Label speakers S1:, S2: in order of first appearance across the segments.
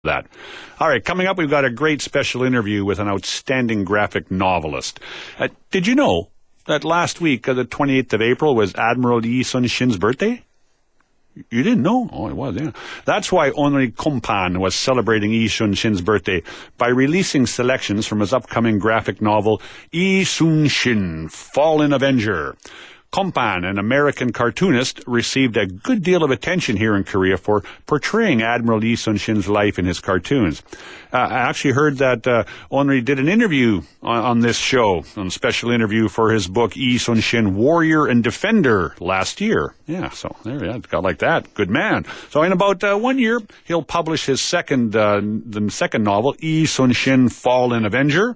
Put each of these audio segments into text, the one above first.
S1: that. All right, coming up, we've got a great special interview with an outstanding graphic novelist. Did you know that last week, the 28th of April, was Admiral Yi Sun-shin's birthday? You didn't know? Oh, it was, yeah. That's why Onrie Kompan was celebrating Yi Sun-shin's birthday by releasing selections from his upcoming graphic novel, Yi Sun-shin, Fallen Avenger. Kompan, an American cartoonist, received a good deal of attention here in Korea for portraying Admiral Yi Sun-shin's life in his cartoons. I actually heard that Onrie did an interview on this show, a special interview for his book Yi Sun-shin, Warrior and Defender, last year. Yeah, so there you go, like that. Good man. So in about 1 year, he'll publish his the second novel, Yi Sun-shin, Fallen Avenger.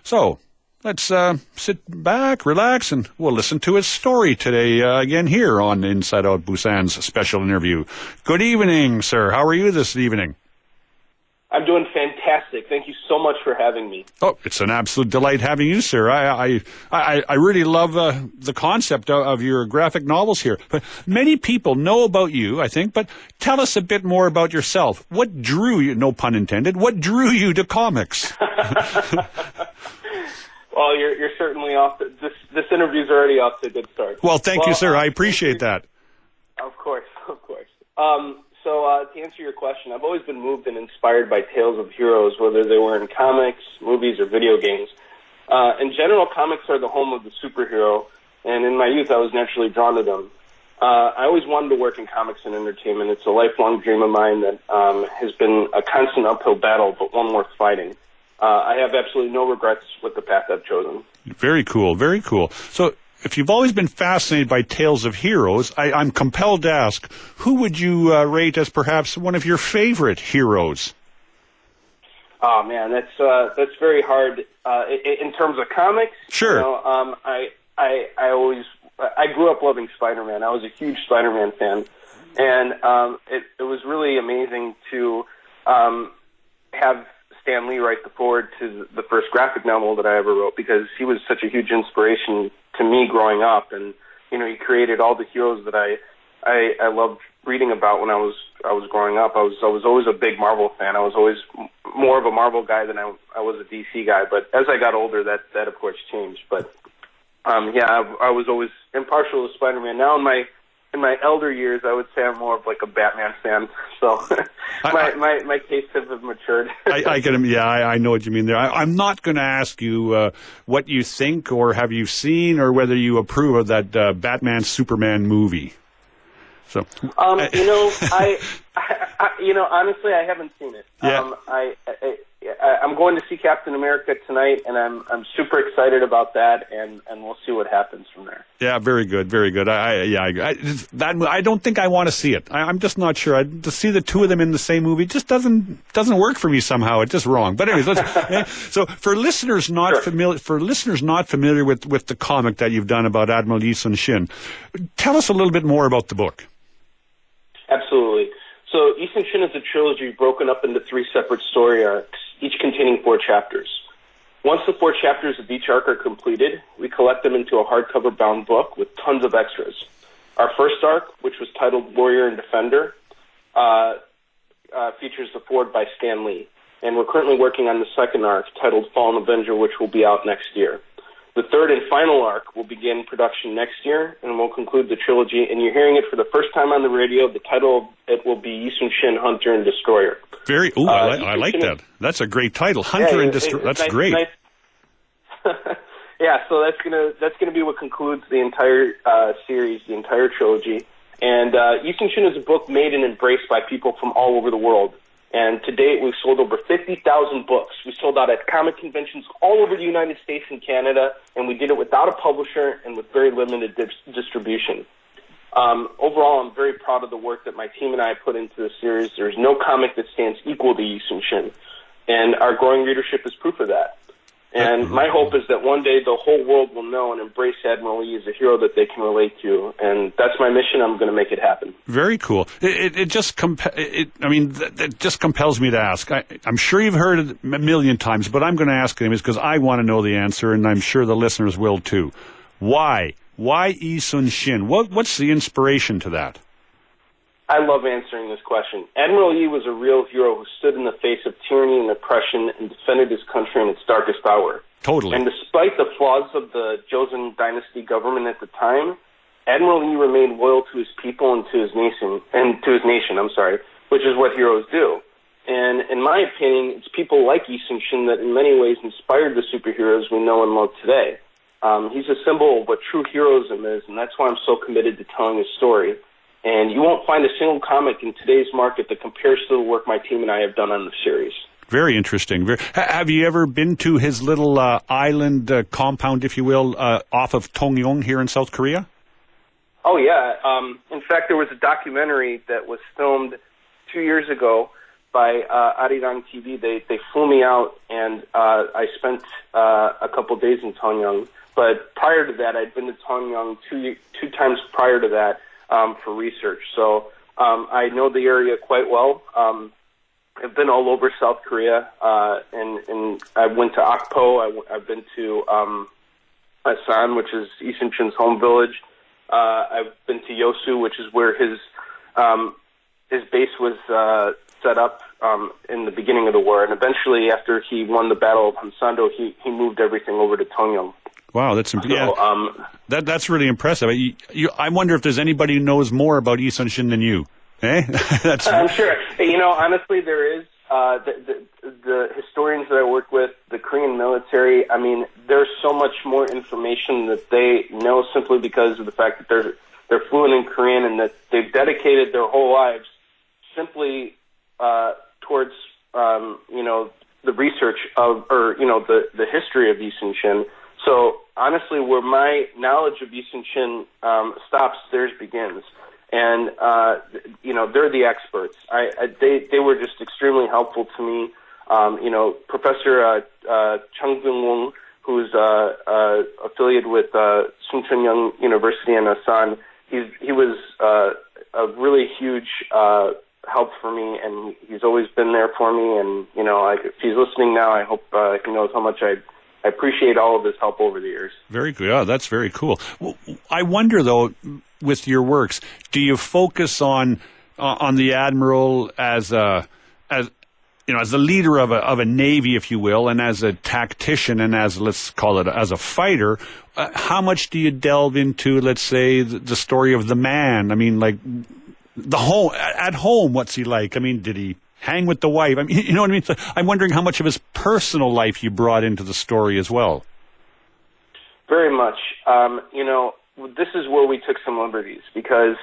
S1: So let's sit back, relax, and we'll listen to his story today again here on Inside Out Busan's special interview. Good evening, sir. How are you this evening?
S2: I'm doing fantastic. Thank you so much for having me.
S1: Oh, it's an absolute delight having you, sir. I really love the concept of your graphic novels here. But many people know about you, I think, but tell us a bit more about yourself. What drew you, no pun intended, what drew you to comics?
S2: Well, you're certainly off. This interview's already off to a good start.
S1: Well, thank you, sir. I appreciate that.
S2: Of course. So to answer your question, I've always been moved and inspired by tales of heroes, whether they were in comics, movies, or video games. In general, comics are the home of the superhero, and in my youth, I was naturally drawn to them. I always wanted to work in comics and entertainment. It's a lifelong dream of mine that has been a constant uphill battle, but one worth fighting. I have absolutely no regrets with the path I've chosen. Very cool,
S1: very cool. So if you've always been fascinated by tales of heroes, I'm compelled to ask, who would you rate as perhaps one of your favorite heroes?
S2: Oh, man, that's very hard. In terms of comics,
S1: sure.
S2: You know, I grew up loving Spider-Man. I was a huge Spider-Man fan. And it was really amazing to have Stan Lee write the foreword to the first graphic novel that I ever wrote, because he was such a huge inspiration to me growing up, and you know, he created all the heroes that I loved reading about when I was growing up. I was always a big Marvel fan. I was always more of a Marvel guy than I was a DC guy. But as I got older, that of course changed. But I was always impartial to Spider-Man. Now in my elder years, I would say I'm more of like a Batman fan. So my tastes have matured.
S1: I get him. Yeah, I know what you mean there. I'm not going to ask you what you think or have you seen or whether you approve of that Batman Superman movie. So,
S2: honestly, I haven't seen it.
S1: Yeah.
S2: I'm going to see Captain America tonight, and I'm super excited about that, and we'll see what happens from there.
S1: Yeah, very good, very good. I don't think I want to see it. I'm just not sure. To see the two of them in the same movie just doesn't work for me somehow. It's just wrong. But anyways, so for listeners not familiar with the comic that you've done about Admiral Yi Sun-shin, tell us a little bit more about the book.
S2: Absolutely. So Yi Sun-shin is a trilogy broken up into 3 separate story arcs, each containing 4 chapters. Once the 4 chapters of each arc are completed, we collect them into a hardcover-bound book with tons of extras. Our first arc, which was titled Warrior and Defender, features the foreword by Stan Lee. And we're currently working on the second arc, titled Fallen Avenger, which will be out next year. The third and final arc will begin production next year, and we'll conclude the trilogy. And you're hearing it for the first time on the radio. The title of it will be Yi Sun-shin, Hunter and Destroyer.
S1: I like that. That's a great title, Hunter and Destroyer. That's nice, great.
S2: Nice. Yeah, so that's gonna be what concludes the entire series, the entire trilogy. And Yi Sun-shin is a book made and embraced by people from all over the world. And to date, we've sold over 50,000 books. We sold out at comic conventions all over the United States and Canada, and we did it without a publisher and with very limited distribution. Overall, I'm very proud of the work that my team and I put into the series. There's no comic that stands equal to Yi Sun-shin, and our growing readership is proof of that. And my hope is that one day the whole world will know and embrace Admiral Yi as a hero that they can relate to. And that's my mission. I'm going to make it happen.
S1: Very cool. It just compels me to ask. I'm sure you've heard it a million times, but I'm going to ask him because I want to know the answer, and I'm sure the listeners will too. Why? Why Yi Sun-shin? What's the inspiration to that?
S2: I love answering this question. Admiral Yi was a real hero who stood in the face of tyranny and oppression and defended his country in its darkest hour.
S1: Totally.
S2: And despite the flaws of the Joseon dynasty government at the time, Admiral Yi remained loyal to his people and to his nation, which is what heroes do. And in my opinion, it's people like Yi Sun-shin that in many ways inspired the superheroes we know and love today. He's a symbol of what true heroism is, and that's why I'm so committed to telling his story. And you won't find a single comic in today's market that compares to the work my team and I have done on the series.
S1: Very interesting. Have you ever been to his little island compound, if you will, off of Tongyong here in South Korea?
S2: Oh, yeah. In fact, there was a documentary that was filmed 2 years ago by Arirang TV. They flew me out, and I spent a couple days in Tongyong. But prior to that, I'd been to Tongyong two times prior to that for research. So I know the area quite well. I've been all over South Korea, and I went to Akpo. I've been to Asan, which is Yi Sun-shin's home village. I've been to Yosu, which is where his base was set up in the beginning of the war. And eventually, after he won the Battle of Hansando, he moved everything over to Tongyong.
S1: Wow, that's that's really impressive. I wonder if there's anybody who knows more about Yi Sun-shin than you. Eh?
S2: I'm sure. Honestly, there is. The historians that I work with, the Korean military, I mean, there's so much more information that they know simply because of the fact that they're fluent in Korean and that they've dedicated their whole lives simply towards the research of the history of Yi Sun-shin. So honestly, where my knowledge of Yi Sun-shin stops, theirs begins. And they're the experts. They were just extremely helpful to me. Professor Chung Byung-won, who's affiliated with Soonchon-young University in Asan, he was a really huge help for me, and he's always been there for me. And if he's listening now, I hope he knows how much I appreciate all of his help over the years.
S1: Very good. Yeah, that's very cool. Well, I wonder, though, with your works, do you focus on the admiral as the leader of a navy, if you will, and as a tactician, and as, let's call it, as a fighter? How much do you delve into, let's say, the story of the man? I mean, like at home, what's he like? I mean, did he hang with the wife? I mean, you know what I mean? So I'm wondering how much of his personal life you brought into the story as well.
S2: Very much. This is where we took some liberties because,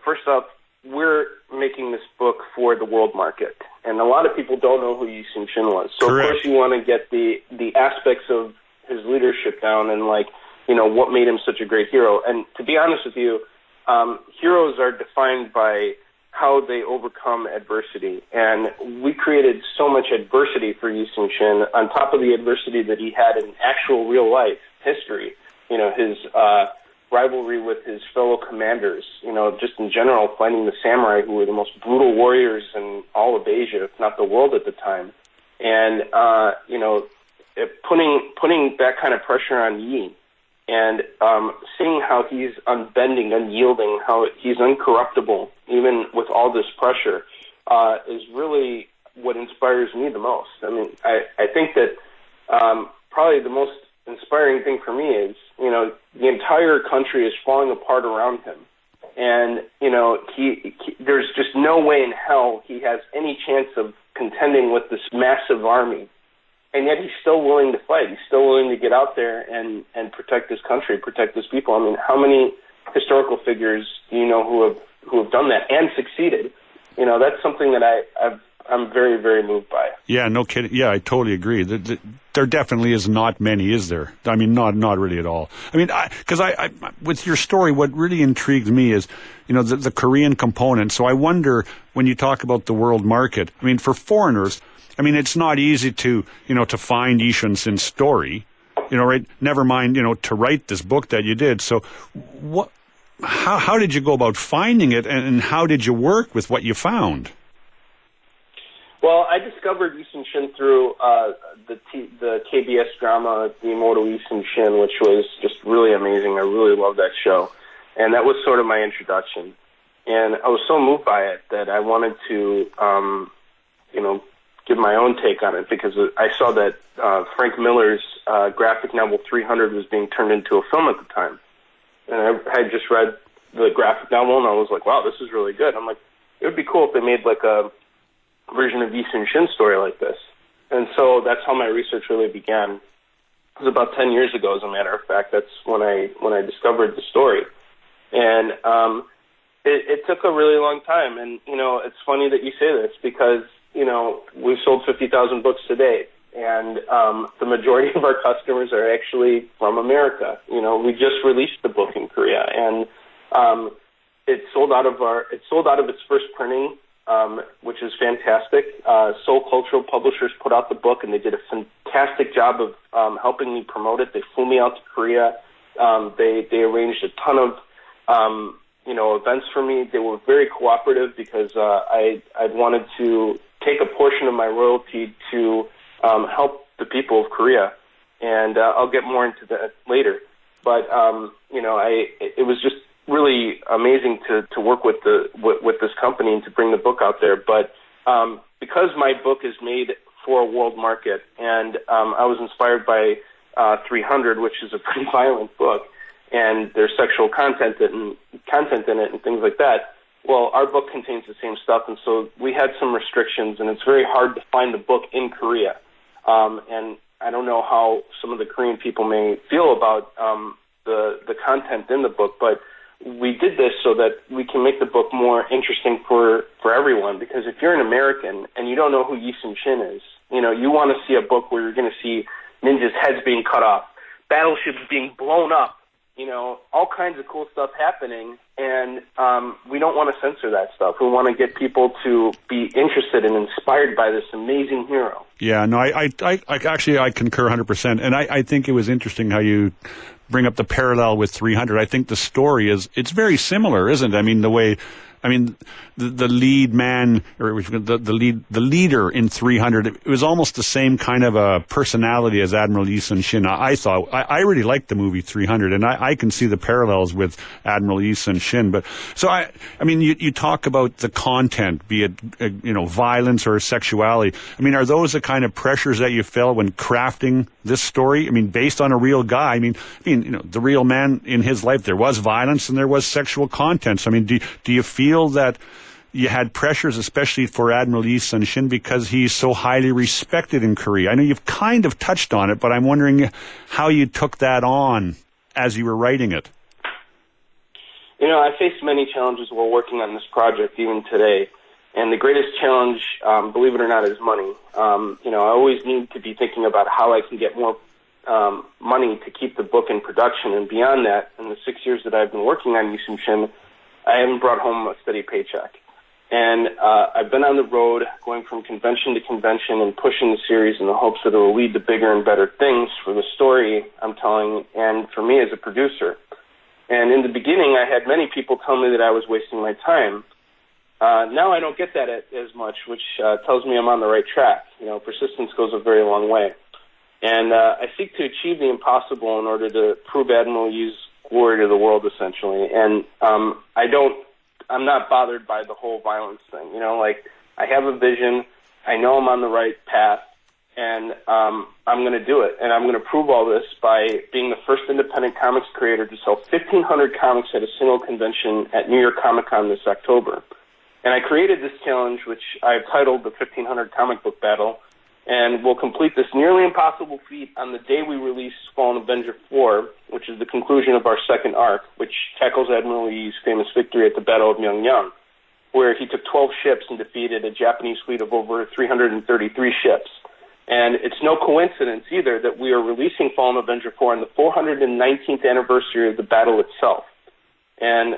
S2: first off, we're making this book for the world market, and a lot of people don't know who Yi Sun-shin was. So,
S1: correct.
S2: Of course, you want to get the aspects of his leadership down and, what made him such a great hero. And to be honest with you, heroes are defined by how they overcome adversity. And we created so much adversity for Yi Sun-shin on top of the adversity that he had in actual real-life history. His rivalry with his fellow commanders, just in general, fighting the samurai who were the most brutal warriors in all of Asia, if not the world at the time. And, putting that kind of pressure on Yi and seeing how he's unbending, unyielding, how he's uncorruptible, even with all this pressure, is really what inspires me the most. I mean, I think that probably the most inspiring thing for me is, the entire country is falling apart around him. And, there's just no way in hell he has any chance of contending with this massive army. And yet he's still willing to fight. He's still willing to get out there and protect his country, protect his people. I mean, how many historical figures do you know who have done that and succeeded? That's something that I'm very, very moved by. Yeah,
S1: no kidding. Yeah, I totally agree. There definitely is not many, is there? I mean, not really at all. I mean, because I with your story, what really intrigues me is, the Korean component. So I wonder, when you talk about the world market, I mean, for foreigners, I mean, it's not easy to find Yi Sun-shin's story, right? Never mind, to write this book that you did. So how did you go about finding it, and how did you work with what you found?
S2: Well, I discovered Yi Sun-shin through the KBS drama, The Immortal Yi Sun-shin, which was just really amazing. I really loved that show. And that was sort of my introduction. And I was so moved by it that I wanted to, give my own take on it, because I saw that Frank Miller's graphic novel 300 was being turned into a film at the time. And I had just read the graphic novel, and I was like, wow, this is really good. I'm like, it would be cool if they made like a version of Yi Sun-shin's story like this. And so that's how my research really began. It was about 10 years ago, as a matter of fact. That's when I discovered the story. And it took a really long time. And, it's funny that you say this, because, we've sold 50,000 books today. And the majority of our customers are actually from America. We just released the book in Korea, and it sold out of its first printing, which is fantastic. Seoul Cultural Publishers put out the book, and they did a fantastic job of helping me promote it. They flew me out to Korea. They arranged a ton of events for me. They were very cooperative, because I'd wanted to take a portion of my royalty to help the people of Korea, and I'll get more into that later. But it was just really amazing to work with this company and to bring the book out there. But because my book is made for a world market, and I was inspired by 300, which is a pretty violent book, and there's sexual content in it and things like that. Well, our book contains the same stuff, and so we had some restrictions, and it's very hard to find the book in Korea. And I don't know how some of the Korean people may feel about the content in the book, but we did this so that we can make the book more interesting for everyone. Because if you're an American and you don't know who Yi Sun-shin is, you want to see a book where you're going to see ninjas' heads being cut off, battleships being blown up, all kinds of cool stuff happening, and we don't want to censor that stuff. We want to get people to be interested and inspired by this amazing hero.
S1: Yeah, no, I concur 100%, and I think it was interesting how you bring up the parallel with 300. I think the story it's very similar, isn't it? I mean, the lead man, or the leader in 300, it was almost the same kind of a personality as Admiral Yi Sun-shin. I thought I really liked the movie 300, and I can see the parallels with Admiral Yi Sun-shin. But so you talk about the content, be it violence or sexuality. I mean, are those the kind of pressures that you felt when crafting this story? I mean, based on a real guy. I mean, the real man in his life, there was violence and there was sexual content. So, I mean, do you feel that you had pressures, especially for Admiral Yi Sun-shin, because he's so highly respected in Korea? I know you've kind of touched on it, but I'm wondering how you took that on as you were writing it.
S2: I faced many challenges while working on this project, even today. And the greatest challenge, believe it or not, is money. I always need to be thinking about how I can get more money to keep the book in production. And beyond that, in the 6 years that I've been working on Yi Sun-shin, I haven't brought home a steady paycheck. And I've been on the road, going from convention to convention and pushing the series in the hopes that it will lead to bigger and better things for the story I'm telling, and for me as a producer. And in the beginning, I had many people tell me that I was wasting my time. Now I don't get that as much, which tells me I'm on the right track. Persistence goes a very long way. And I seek to achieve the impossible in order to prove Admiral Yi's glory to the world, essentially. And I'm not bothered by the whole violence thing. I have a vision, I know I'm on the right path, and I'm going to do it. And I'm going to prove all this by being the first independent comics creator to sell 1,500 comics at a single convention at New York Comic Con this October. And I created this challenge, which I've titled the 1,500 Comic Book Battle, and we'll complete this nearly impossible feat on the day we release Fallen Avenger 4, which is the conclusion of our second arc, which tackles Admiral Yi's famous victory at the Battle of Myeongnyang, where he took 12 ships and defeated a Japanese fleet of over 333 ships. And it's no coincidence either that we are releasing Fallen Avenger 4 on the 419th anniversary of the battle itself. And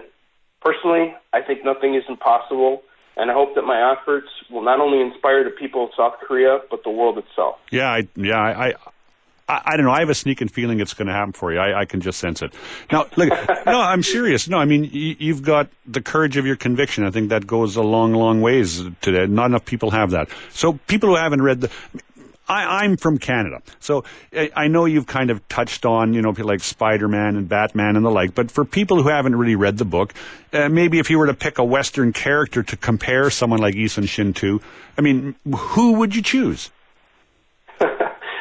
S2: personally, I think nothing is impossible. And I hope that my efforts will not only inspire the people of South Korea, but the world itself.
S1: Yeah, I don't know. I have a sneaking feeling it's going to happen for you. I can just sense it. Now, look, no, I'm serious. No, I mean, you've got the courage of your conviction. I think that goes a long, long ways today. Not enough people have that. So people who haven't read I'm from Canada, so I know you've kind of touched on, people like Spider-Man and Batman and the like, but for people who haven't really read the book, maybe if you were to pick a Western character to compare someone like Yi Sun-shin to, I mean, who would you choose?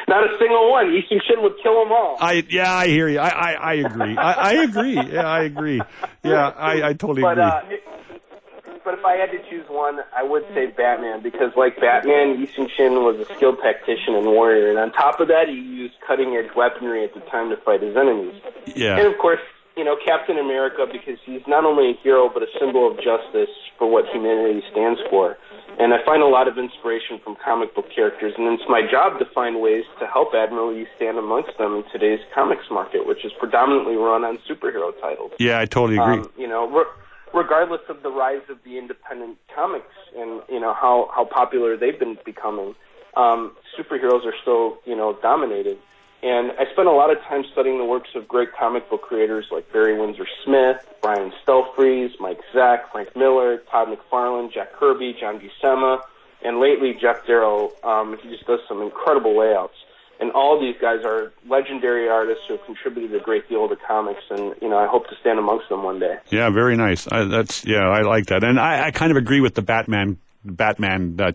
S2: Not a single one. Yi Sun-shin would kill them all.
S1: I hear you. I agree. I agree. Yeah, I agree. Yeah, I totally agree.
S2: But if I had to choose one, I would say Batman, because like Batman, Yi Sun-shin was a skilled tactician and warrior, and on top of that, he used cutting-edge weaponry at the time to fight his enemies.
S1: Yeah.
S2: And of course, Captain America, because he's not only a hero, but a symbol of justice for what humanity stands for. And I find a lot of inspiration from comic book characters, and it's my job to find ways to help Admiral Yi stand amongst them in today's comics market, which is predominantly run on superhero titles.
S1: Yeah, I totally agree.
S2: Regardless of the rise of the independent comics and how popular they've been becoming, superheroes are still dominated. And I spent a lot of time studying the works of great comic book creators like Barry Windsor Smith, Brian Stelfreeze, Mike Zack, Frank Miller, Todd McFarlane, Jack Kirby, John Buscema, and lately Jeff Darrow. He just does some incredible layouts. And all these guys are legendary artists who have contributed a great deal to comics, and I hope to stand amongst them one day.
S1: Yeah, very nice. I like that, and I kind of agree with the Batman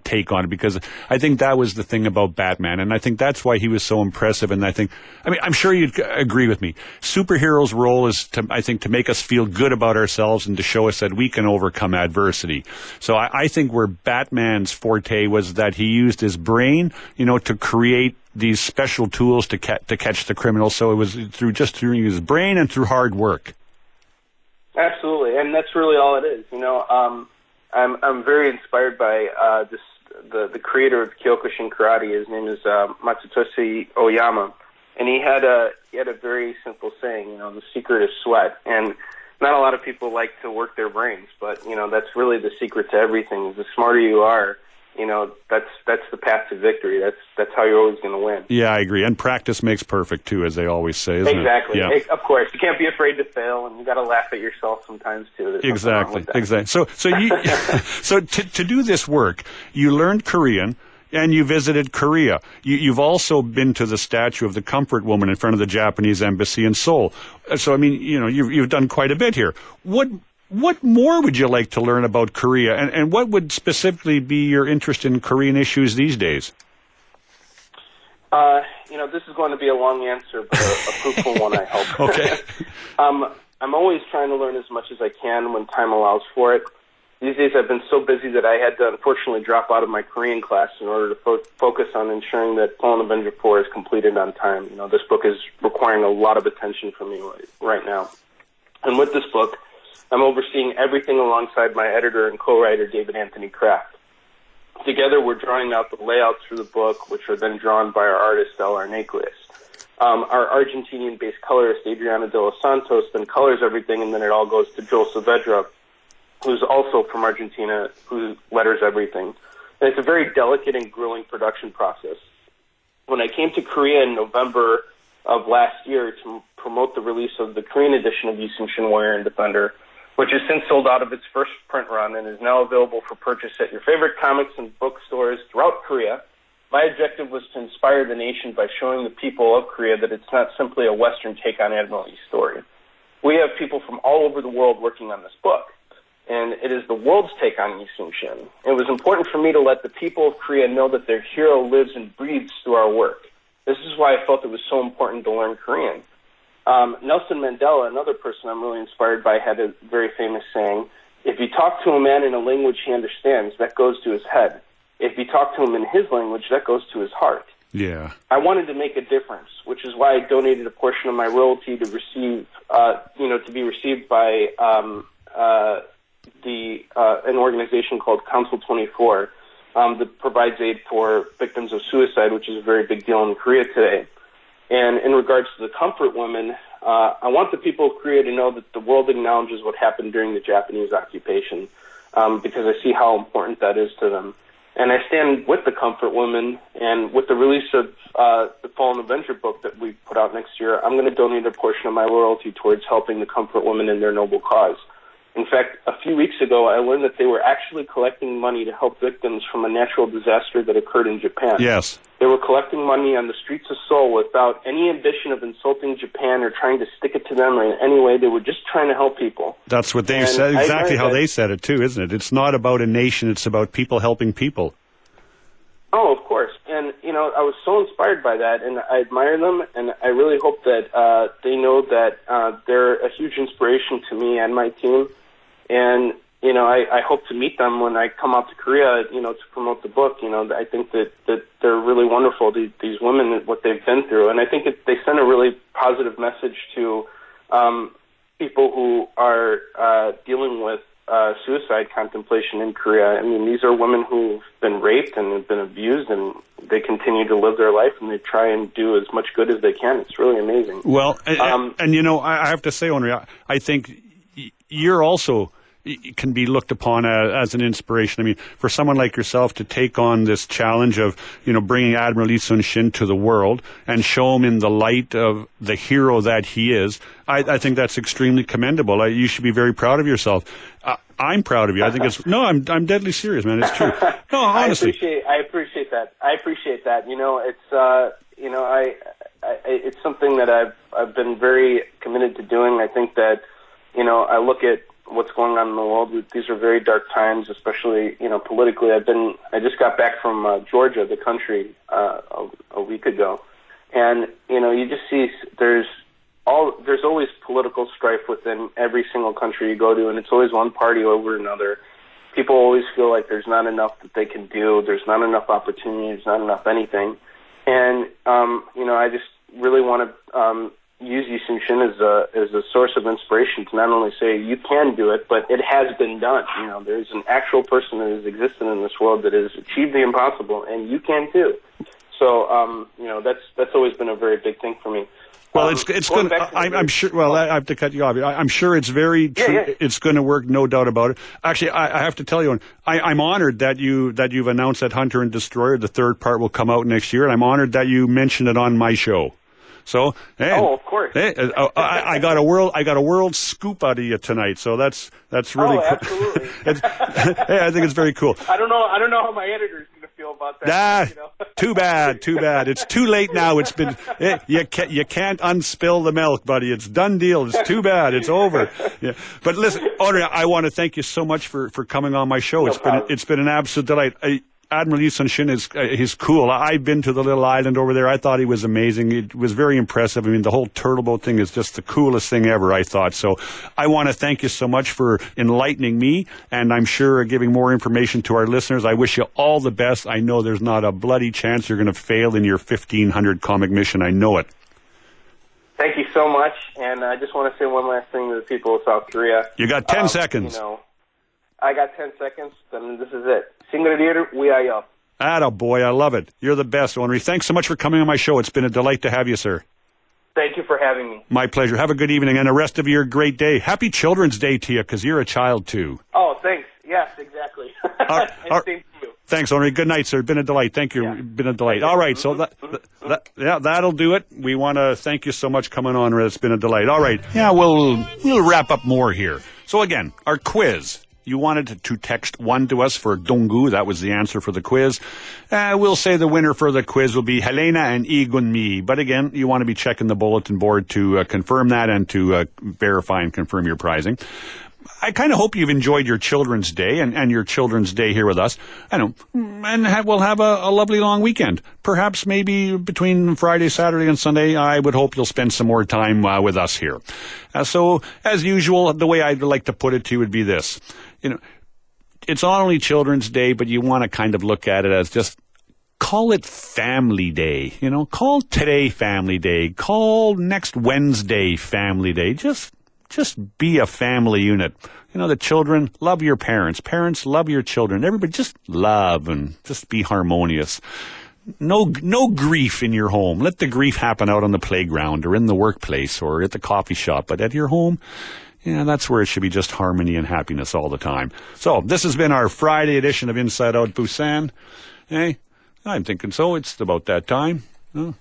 S1: take on it, because I think that was the thing about Batman, and I think that's why he was so impressive. And I'm sure you'd agree with me. Superheroes' role is to make us feel good about ourselves and to show us that we can overcome adversity. So I think where Batman's forte was that he used his brain, to create these special tools to catch the criminals. So it was through his brain and through hard work.
S2: Absolutely, and that's really all it is. I'm very inspired by the creator of Kyokushin Karate. His name is Matsutoshi Oyama, and he had a very simple saying. The secret is sweat, and not a lot of people like to work their brains, but that's really the secret to everything. The smarter you are, that's the path to victory. That's how you're always going to win.
S1: Yeah, I agree. And practice makes perfect too, as they always say, isn't
S2: exactly.
S1: it?
S2: Yeah. Of course, you can't be afraid to fail, and you got to laugh at yourself sometimes too. There's
S1: exactly. So to do this work, you learned Korean. And you visited Korea. You've also been to the statue of the Comfort Woman in front of the Japanese embassy in Seoul. So, you've done quite a bit here. What more would you like to learn about Korea? And what would specifically be your interest in Korean issues these days?
S2: This is going to be a long answer, but a fruitful one, I hope.
S1: Okay.
S2: I'm always trying to learn as much as I can when time allows for it. These days I've been so busy that I had to unfortunately drop out of my Korean class in order to focus on ensuring that Fallen Avenger 4 is completed on time. This book is requiring a lot of attention from me right now. And with this book, I'm overseeing everything alongside my editor and co-writer, David Anthony Kraft. Together, we're drawing out the layouts for the book, which are then drawn by our artist, L.R. Naquez. Our Argentinian-based colorist, Adriana de los Santos, then colors everything, and then it all goes to Joel Saavedra, who's also from Argentina, who letters everything. And it's a very delicate and grueling production process. When I came to Korea in November of last year to promote the release of the Korean edition of Yi Sun-shin Warrior and Defender, which has since sold out of its first print run and is now available for purchase at your favorite comics and bookstores throughout Korea, my objective was to inspire the nation by showing the people of Korea that it's not simply a Western take on Admiral Yi's story. We have people from all over the world working on this book, and it is the world's take on Yi Sun-shin. It was important for me to let the people of Korea know that their hero lives and breathes through our work. This is why I felt it was so important to learn Korean. Nelson Mandela, another person I'm really inspired by, had a very famous saying, "If you talk to a man in a language he understands, that goes to his head. If you talk to him in his language, that goes to his heart."
S1: Yeah.
S2: I wanted to make a difference, which is why I donated a portion of my royalty to receive, to be received by an organization called Council 24 that provides aid for victims of suicide, which is a very big deal in Korea today. And in regards to the Comfort Women, I want the people of Korea to know that the world acknowledges what happened during the Japanese occupation, because I see how important that is to them. And I stand with the Comfort Women, and with the release of the Fallen Avenger book that we put out next year, I'm going to donate a portion of my royalty towards helping the Comfort Women in their noble cause. In fact, a few weeks ago, I learned that they were actually collecting money to help victims from a natural disaster that occurred in Japan.
S1: Yes.
S2: They were collecting money on the streets of Seoul without any ambition of insulting Japan or trying to stick it to them or in any way. They were just trying to help people.
S1: That's what they said, exactly how they said it too, isn't it? It's not about a nation, it's about people helping people.
S2: Oh, of course. And, I was so inspired by that, and I admire them, and I really hope that they know that they're a huge inspiration to me and my team. And, I hope to meet them when I come out to Korea, to promote the book. I think that they're really wonderful, these women, what they've been through. And I think they send a really positive message to people who are dealing with suicide contemplation in Korea. I mean, these are women who've been raped and have been abused, and they continue to live their life, and they try and do as much good as they can. It's really amazing.
S1: Well, I have to say, Onrie, I think you're also can be looked upon as an inspiration. I mean, for someone like yourself to take on this challenge of, bringing Admiral Lee Sun-shin to the world and show him in the light of the hero that he is, I think that's extremely commendable. You should be very proud of yourself. I'm proud of you. I think it's I'm deadly serious, man. It's true. No, honestly.
S2: I appreciate that. It's something that I've been very committed to doing. I think that I look at what's going on in the world. These are very dark times, especially politically. I just got back from Georgia, the country, a week ago, and you just see there's always political strife within every single country you go to, and it's always one party over another. People always feel like there's not enough that they can do. There's not enough opportunity. There's not enough anything, and I just really want to use Yi Sun-shin as a source of inspiration to not only say you can do it, but it has been done. There's an actual person that has existed in this world that has achieved the impossible, and you can too. So, that's always been a very big thing for me.
S1: Well, it's going. I'm sure. Well, I have to cut you off. I'm sure it's very true. Yeah. It's going to work, no doubt about it. Actually, I have to tell you, I'm honored that you've announced that Hunter and Destroyer, the third part, will come out next year, and I'm honored that you mentioned it on my show. So, hey,
S2: of course.
S1: Hey, I got a world scoop out of you tonight. So that's really cool.
S2: Absolutely.
S1: Hey, I think it's very cool.
S2: I don't know how my editor's going to feel about that.
S1: Too bad. It's too late now. It's been you can't unspill the milk, buddy. It's done deal. It's too bad. It's over. Yeah. But listen, Onrie, I want to thank you so much for coming on my show. It's been an absolute delight. Admiral Lee Sun-shin he's cool. I've been to the little island over there. I thought he was amazing. It was very impressive. I mean, the whole turtle boat thing is just the coolest thing ever, I thought. So I want to thank you so much for enlightening me, and I'm sure giving more information to our listeners. I wish you all the best. I know there's not a bloody chance you're going to fail in your 1,500 comic mission. I know it.
S2: Thank you so much. And I just want to say one last thing to the people of South Korea.
S1: You got 10 seconds.
S2: I got 10 seconds, then this is it. Singlerir 위하여.
S1: Attaboy, I love it. You're the best, Onrie. Thanks so much for coming on my show. It's been a delight to have you, sir.
S2: Thank you for having me.
S1: My pleasure. Have a good evening and the rest of your great day. Happy Children's Day to you, because you're a child, too.
S2: Oh, thanks. Yes, exactly. And same to you.
S1: Thanks, Onrie. Good night, sir. Been a delight. Thank you. Yeah. Been a delight. All right, so that'll do it. We want to thank you so much coming on. It's been a delight. All right. Yeah, we'll wrap up more here. So again, our quiz. You wanted to text 1 to us for Donggu. That was the answer for the quiz. We'll say the winner for the quiz will be Helena and Igunmi. But again, you want to be checking the bulletin board to confirm that and to verify and confirm your prizing. I kind of hope you've enjoyed your Children's Day and your Children's Day here with us. I know, and we'll have a lovely long weekend. Perhaps maybe between Friday, Saturday, and Sunday, I would hope you'll spend some more time with us here. So, as usual, the way I'd like to put it to you would be this. It's not only Children's Day, but you want to kind of look at it as just call it Family Day. Call today Family Day. Call next Wednesday Family Day. Just be a family unit. The children, love your parents. Parents, love your children. Everybody just love and just be harmonious. No grief in your home. Let the grief happen out on the playground or in the workplace or at the coffee shop. But at your home, that's where it should be just harmony and happiness all the time. So this has been our Friday edition of Inside Out Busan. Hey, I'm thinking so. It's about that time. Oh,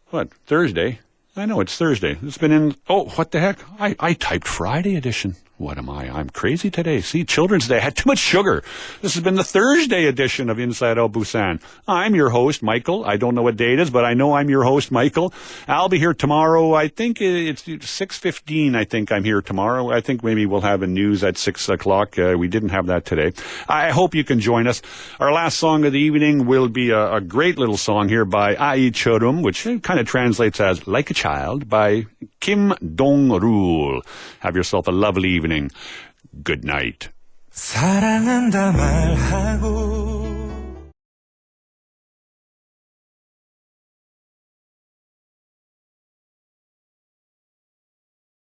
S1: what, Thursday? I know it's Thursday. It's been in... Oh, what the heck? I typed Friday edition. What am I? I'm crazy today. See, Children's Day. I had too much sugar. This has been the Thursday edition of Inside Out Busan. I'm your host, Michael. I don't know what day it is, but I know I'm your host, Michael. I'll be here tomorrow. I think it's 6:15. I think I'm here tomorrow. I think maybe we'll have a news at 6 o'clock. We didn't have that today. I hope you can join us. Our last song of the evening will be a great little song here by Ai Chorum, which kind of translates as Like a Child, by Kim Dong-rul. Have yourself a lovely evening. Good night.
S3: 사랑한다 말하고